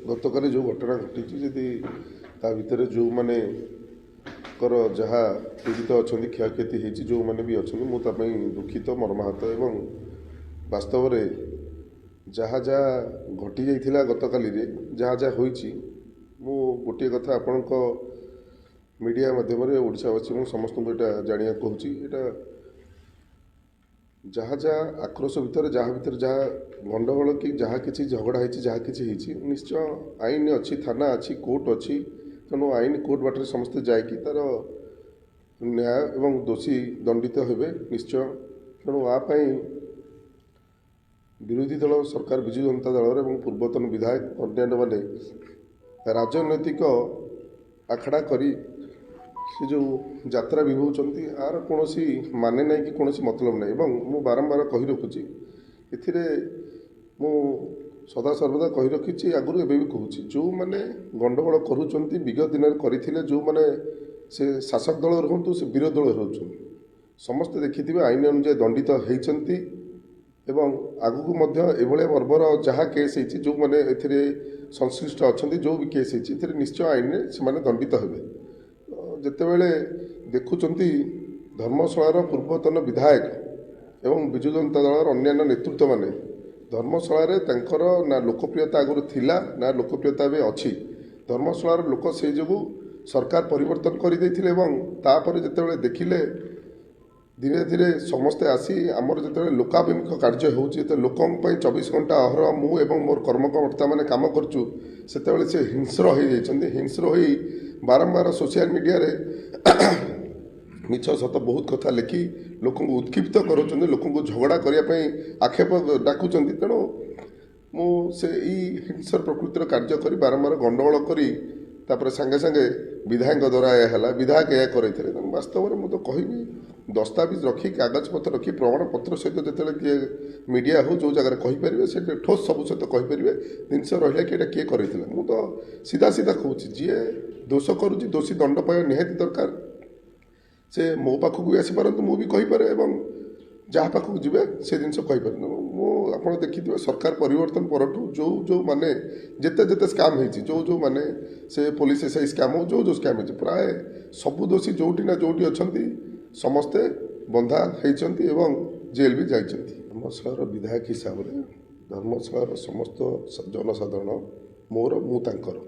गतकाली जो घटना घटी जदि ता भितर जो माने जहाँ पीड़ित अच्छा क्षयक्षति होती जो मैंने भी अच्छा मुझे दुखित मर्माहत एवं वास्तव में जहाँ जहाँ घटी जाइथिला गतकाली जहाँ जहाँ होइछि मु गोटे कथा आपण मीडिया माध्यम ओडावासी मु समस्त जानिया कहूँ यहाँ जहाँ जहाँ आक्रोश भितर जहाँ गंडगोल कि जहाँ किसी झगड़ा होती जहाँ किसी निश्चय आईन अच्छी थाना अच्छी कोर्ट अच्छी तेणु आईन कोर्ट बाटर समस्ते जाकि तार न्याय एवं दोषी दंडित हेबे निश्चय तेणु आपाई विरोधी दल सरकार विजु जनता दल एवं पूर्वतन विधायक अन्य मैंने राजनैतिक आखड़ा करी से जो यात्रा विभूचंती आर कौन माने ना कि कौन मतलब ना एवं मु बारंबार कही रखुची एथिरे मु सदा सर्वदा कही रखी आगुरी एवं भी कहूँ जो मैंने गंडगोल करुँच विगत दिन करते जो मैंने से शासक दल रुहतु से विरोधी दल रोच समस्ते देखिथे आईन अनुजाई दंडित होती एवं आगू एभलिया बर्बर जहाँ केस होती जो मैंने ए संश्लिष्ट अच्छा जो भी केस होती निश्चय आईन से दंडित हे जितेबले देखुं धर्मशालार पूर्वतन विधायक एवं विजु जनता दल अन्य नेतृत्व माने धर्मशाला ना लोकप्रियता आगुरी थिला ना लोकप्रियता भी अच्छी धर्मशालार लोक से जो सरकार परिवर्तन कर जितेबाला देखिले धीरे धीरे समस्ते आसी आमर जो लोकाभिमुख कार्य हो लोकों 24 घंटा अहर मु एवं मोर कर्मकर्ता मैंने कम करुँ से हिंस्र हो जाती हिंस्र हो बारंबार सोशल मीडिया रे मिछ सत बहुत कथा लिखि लोक उत्क्षिप्त करों लोक झगड़ा करने आक्षेप डाकुंट तेणु मुझे हिंसर प्रकृतिर कार्य कर बारंबार गंडगोल करी तापर सांगे सांगे विधायक द्वारा यह है विधायक यह करते वास्तव में मुझे कहि दस्तावेज रखी कागज पत्र रखी प्रमाण पत्र सहित जो किए मीडिया हो जो जगह कहींपर से ठोस सब सहित कहींपर जिनस रहा कि किए कर मु तो सीधा सीधा कहूँ जी दोष करुच्ची दोषी दंड पाइबा निहाती दरकार से मो पाखक भी आसीपार मुझे कहींपे एवं जहाँ पाखक जी से जिन कहींपर आप देखिए सरकार परिवर्तन पर जो जो माने जिते जिते स्काम होती जो जो माने से पुलिस एसआई स्काम हो जो स्काम हो प्राय सबू दोषी जोटी ना जोटी अच्छा समस्ते बंधा होती जेल भी जाइए धर्मशालार विधायक हिसाब से धर्मशालार समस्त जनसाधारण मोर मुझर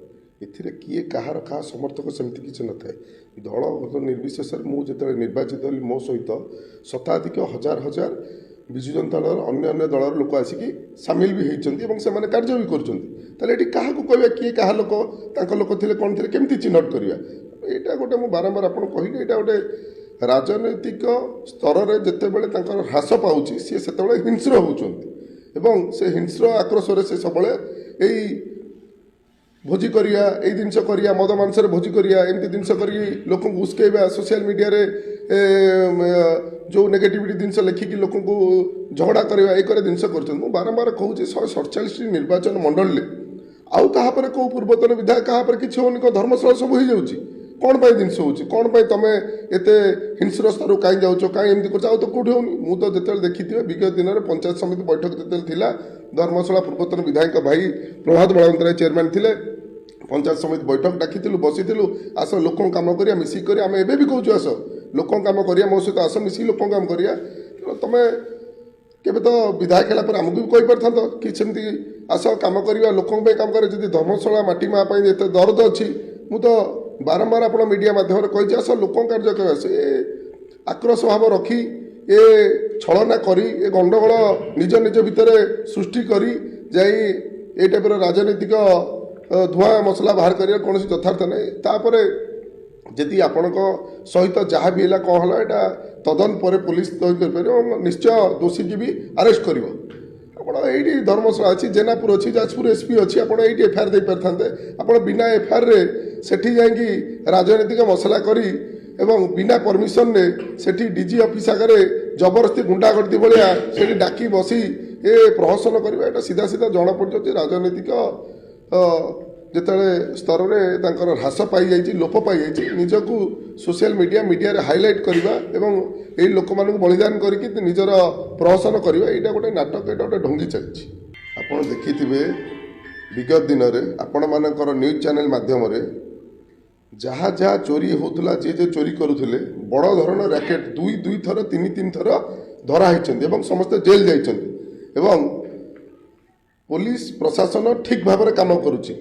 एथिरे किए कहार कहा समर्थक सेमती किसी न थाए दल निर्विशेष मुझे निर्वाचित हली मो सहित शताधिक हजार हजार विजु जनता दल अन्य दलर लोक आसिकी सामिल भी होती से कार्य भी कर क्या किए क्या लोक लोक थे कौन थे केमती चिन्हट करवा यहाँ गोटे मुझे बारंबार आप कहली यहाँ गोटे राजनैतिक स्तर में जितेबले ह्रास पाँच सी से हिंस्र होती से हिंस्र आक्रोश से सब यही भोजी करिया ए जिनस करिया मद मांसर भोजी करिया एमती जिनस करी लोक उस्केबा सोशल मीडिया रे जो नेगेटिविटी जिनस लिखिकी लोक झगड़ा करवा एक जिनस कर बारंबार कहूँ 147 निर्वाचन मंडल आउ तापर कौ पूर्वतन विधायक क्या किसी होनी धर्मशाला सब हो जाऊँगी कौन पाई जिनस हो कौन पाई तुम एत हिंस्र स्तर कहीं जाऊँ कहीं एमती कर तो कौट होनी मुझे जो देखी विगत दिन में पंचायत समिति बैठक जो धर्मशाला पूर्वतन विधायक भाई प्रभात बलवंतराय चेयरमैन थे पंचायत समिति बैठक डाकिलु बसीलु आस लोक कम करिया मिसिक करिया आम एबे भी कहूँ आस लोक कम करिया मो सहित आस मिसिक लोक कम करिया तुम केबे तो विधायक है आमको भी कही पार कि सेमती आस कम करवा लोकों कम करे जब धर्मशाला माटी माँ एत दर्द अच्छी मु तो बारंबार आप मीडिया माध्यम कही आस लोक कार्य कर से आक्रोश भाव रखी ए छलना करी ए गंडगोल निज निज भितर सृष्टि करी जाई ए टाइप राजनीतिक धुआं मसला बाहर कर कौन यथार्थ नहीं तापर जदि आपण सहित जहाँ भी है कौन है यहाँ तदन पर पुलिस कर निश्चय दोषी की भी अरेस्ट कर ये धर्मशाला अच्छी जेनापुर अच्छी जाजपुर एसपी अच्छी आप एफआईआर दे पारे आप बिना एफआईआर सेठी जाकि राजनीतिक मसला करी एवं बिना परमिशन ने सेठी डीजी ऑफिस आगे जबरदस्ती गुंडागर्दी भाया से डाकी बसी ए प्रहसन करवा यहाँ सीधा सीधा जना पड़े राजनीतिक जिते स्तर में ह्रास पाई जाइए लोप पाई जाइए निजक सोशल मीडिया रे हाईलाइट करवा एवं यही लोक मानक बलिदान करके निजर प्रहसन करवा यहाँ गोटे नाटक यहाँ गोटे ढंगी चलती आप देखिथे विगत दिन में आपण मानकर न्यूज चैनल माध्यम जहाँ जहाँ चोरी होता जे जे चोरी करुले बड़ धरण रैकेट दुई थर तीन थर धरा होती समस्त जेल जाइए पुलिस प्रशासन ठीक भाव में काम करुच्ची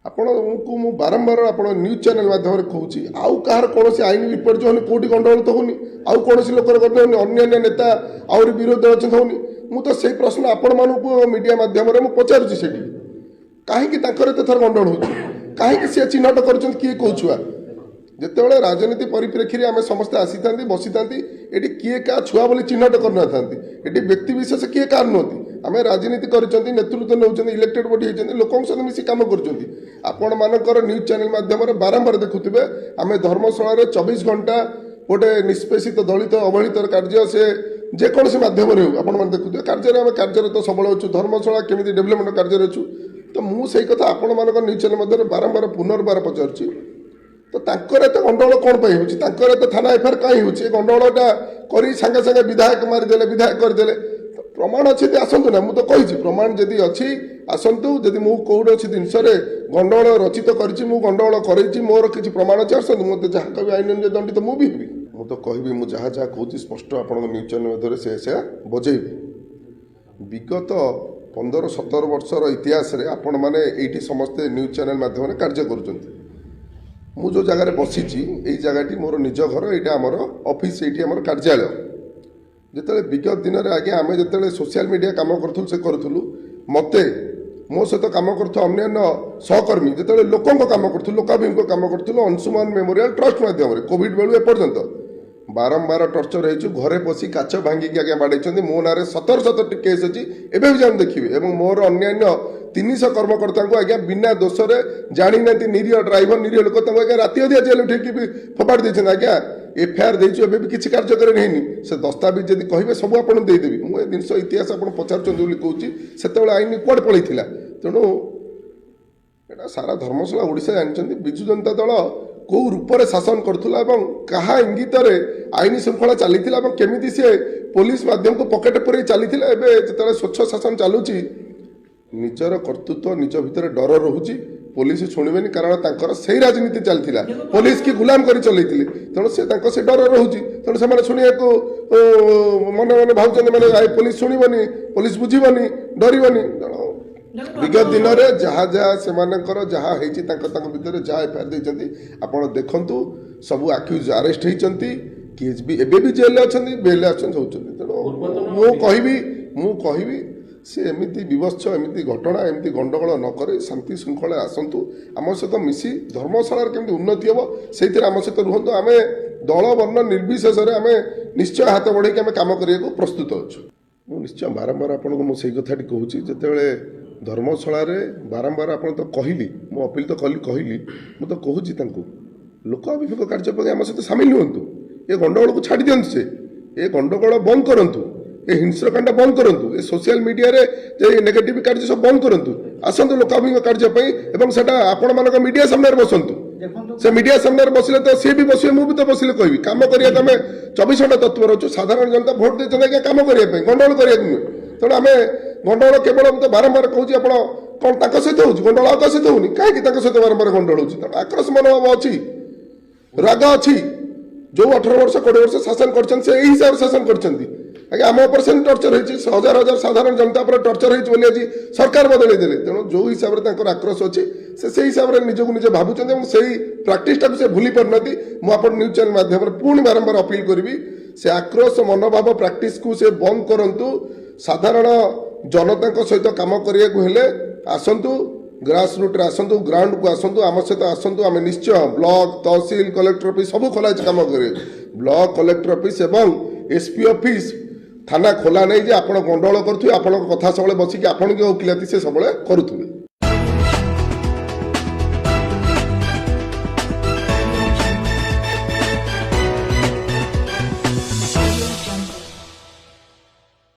आपण को मु बारंबार आपण न्यूज चैनल माध्यम कहूँ आउ कहार कौन आईन विपर्जय होनी कौटी गंडगोल तो होनी आउ कौन लोकर अन्य नेता आउरी विरोध अच्छा होनी मु तो से प्रश्न आपण मानू मीडिया माध्यम पचारुची से कहीं थर गंडगोल हो कहीं सी चिन्हट कर किए कौ छुआ जिते राजनीति परिप्रेक्षी में आम समस्ते आसी था बसी था ये किए क्या छुआ बोली चिन्हट करना ये व्यक्ति विशेष किए कार नुहति आम राजनीति कर नेतृत्व नौ इलेक्टेड बॉडी होती लोकों सहित मिसी कम कर न्यूज चैनल माध्यम बारंबार देखुवे आम धर्मशाला 24 घंटा गोटे निष्पेषित दलित अवहेलित कार्य से जेकोसी माध्यम आप देखुए कार्य आम कार्यरत सबल अच्छु धर्मशाला केमी डेभलपमेंट कार्य अच्छु तो मुझे कथा आपण मान न्यूज चैनल मध्य बारंबार पुनर्बार पचारुची तो एत गंडगोल कौन पर एत थाना एफआईआर कहीं हो गंडगोलटा कर सागे सागे विधायक मारिदे विधायक करदे प्रमाण अच्छी आसतु ना मुझे कही प्रमाण जदि अच्छी आसतु जदि मु कौन जिनस गंडगोल रचित कर गंडगोल कर मोर किसी प्रमाण अच्छे आसतु मत जहाँ कभी आईन दंडित तो मुझे भी मुझे कहि मुझे जहाँ जहाँ कहूँ स्पष्ट आप न्यूज चैनल मध्य से बजेबी विगत 15-17 वर्षर इतिहास रे आपण मैंने ये समस्ते न्यूज चैनल माध्यम कार्य कर मु जो जगार बसी यही जगह मोर निज घर यहाँ आमर ऑफिस ये आम कार्यालय जिते विगत दिन में आगे आम जो सोशल मीडिया कम करूँ से करूँ मत मो सहित कम अन्य सहकर्मी जो लोकों कम करूँ लोकाभिमुख कम करूँ अंशुमान मेमोरियल ट्रस्ट माध्यम कोविड बेलू एपर्यंत बारंबार टर्चर हो घरे बसी काच भांगिकी आगे बाड़े मो ना 17 केस अच्छी एवं भी जान देखिए मोर अन्य 300 कर्मकर्ता को आज्ञा बिना दोष जानी ना निरीह ड्राइवर निरीह लोक आज्ञा राति अधिया जेल उठे फोपाड़ देते आज्ञा एफआईआर देचु भी किसी कार्यकर नहीं से दस्तावेज जब कहे सब आपको देदेवी मुझे जिन इतिहास आप पचार कहूँ से आईन कुआड़ पलैला तेणु यहाँ सारा धर्मशाला ओडिशा जानते विजु जनता दल कौ रूप से शासन करुला क्या इंगित आईन श्रृंखला चली केमी सी पुलिस माध्यम को पकेट पूरे चली जो स्वच्छ शासन चलुची निजर कर्तृत्व निज भितर डर रोचे पुलिस शुणवे कारण तांकर सही राजनीति चलता पुलिस की गुलाम कर चलते तेणु से डर रोचे तेणु से शुणा मन मन भावुँ मैंने पुलिस शुणवनी पुलिस बुझीबनी डरबनी विगत दिन में जहाँ जहाँ से जहाँ भितर जहाँ एफआईआर देती आप देखु सबू आक्यूज अरेस्ट होती केस भी एबे भी जेल अच्छा बेल होती तेणु मु कहि से एमती विवत्स एमती घटना एमती गंडगोल नक शांति श्रृंखला आसतु आम सहित मिसी धर्मशाला केमती उन्नति हम से आम सहित रुहतु आम दल वर्ण निर्विशेष आम निश्चय हाथ बढ़े आम कम करने को प्रस्तुत अच्छु मु निश्चय बारंबार आपको मुझे कथाटी कहूँ जिते धर्मशाला बारंबार आप तो कहली मु अपील तो कहली मु तो कहूँ लोकाभिमुख कार्य आम सहित सामिल हुंतु ये गंडगोल को छाड़ी दिंतु से ये गंडगोल बंद करूँ ये हिंस्रकांड बंद करूँ ये सोशल मीडिया रे नेगेटिव कार्य सब बंद करूँ आसतु लोकाभिमुख कार्य आपण मान मीडिया सामने बसतु से मीडिया सामने बसिले तो सी भी बस मुझे तो बसिले कहबी कम करें 24 घंटा तत्पर अच्छु साधारण जनता भोट देते कम करने गंडगोल करने नुहे तेणु आम गंडगोल केवल तो बारंबार कहूँ आप कौन सहित हो गंडगोल आ सहित होनी कहीं सहित बारंबार गंडगोल हो आक्रोश मनोभाव अच्छी राग अच्छी जो 18 वर्ष 20 वर्ष शासन कर हिसाब से शासन कर आगे आम उपर से टर्चर होती हजार हजार साधारण जनता पर टर्चर होती आज सरकार बदल देले तेणु जो हिसाब से आक्रोश अच्छी से हिसाब से निजक निजे भावुं से प्राक्टिसटा से भूली पारना मुझे न्यूज चैनल माध्यम पुणी बारंबार अपील करी से आक्रोश मनोभाव प्राक्टिस को से बंद करूँ साधारण जनता सहित कम करने आसतु ग्रासरूट आसतु ग्राउंड को आसतु आम सहित आसतु आम निश्चय ब्लॉक तहसिल कलेक्टर ऑफिस सब खोला कम कर ब्लॉक कलेक्टर ऑफिस एवं एसपी ऑफिस थाना खोला नहीं जे आप गंडगोल करुवे आप कथा सब बसिक आपण ओकिलाती से सब करुवे।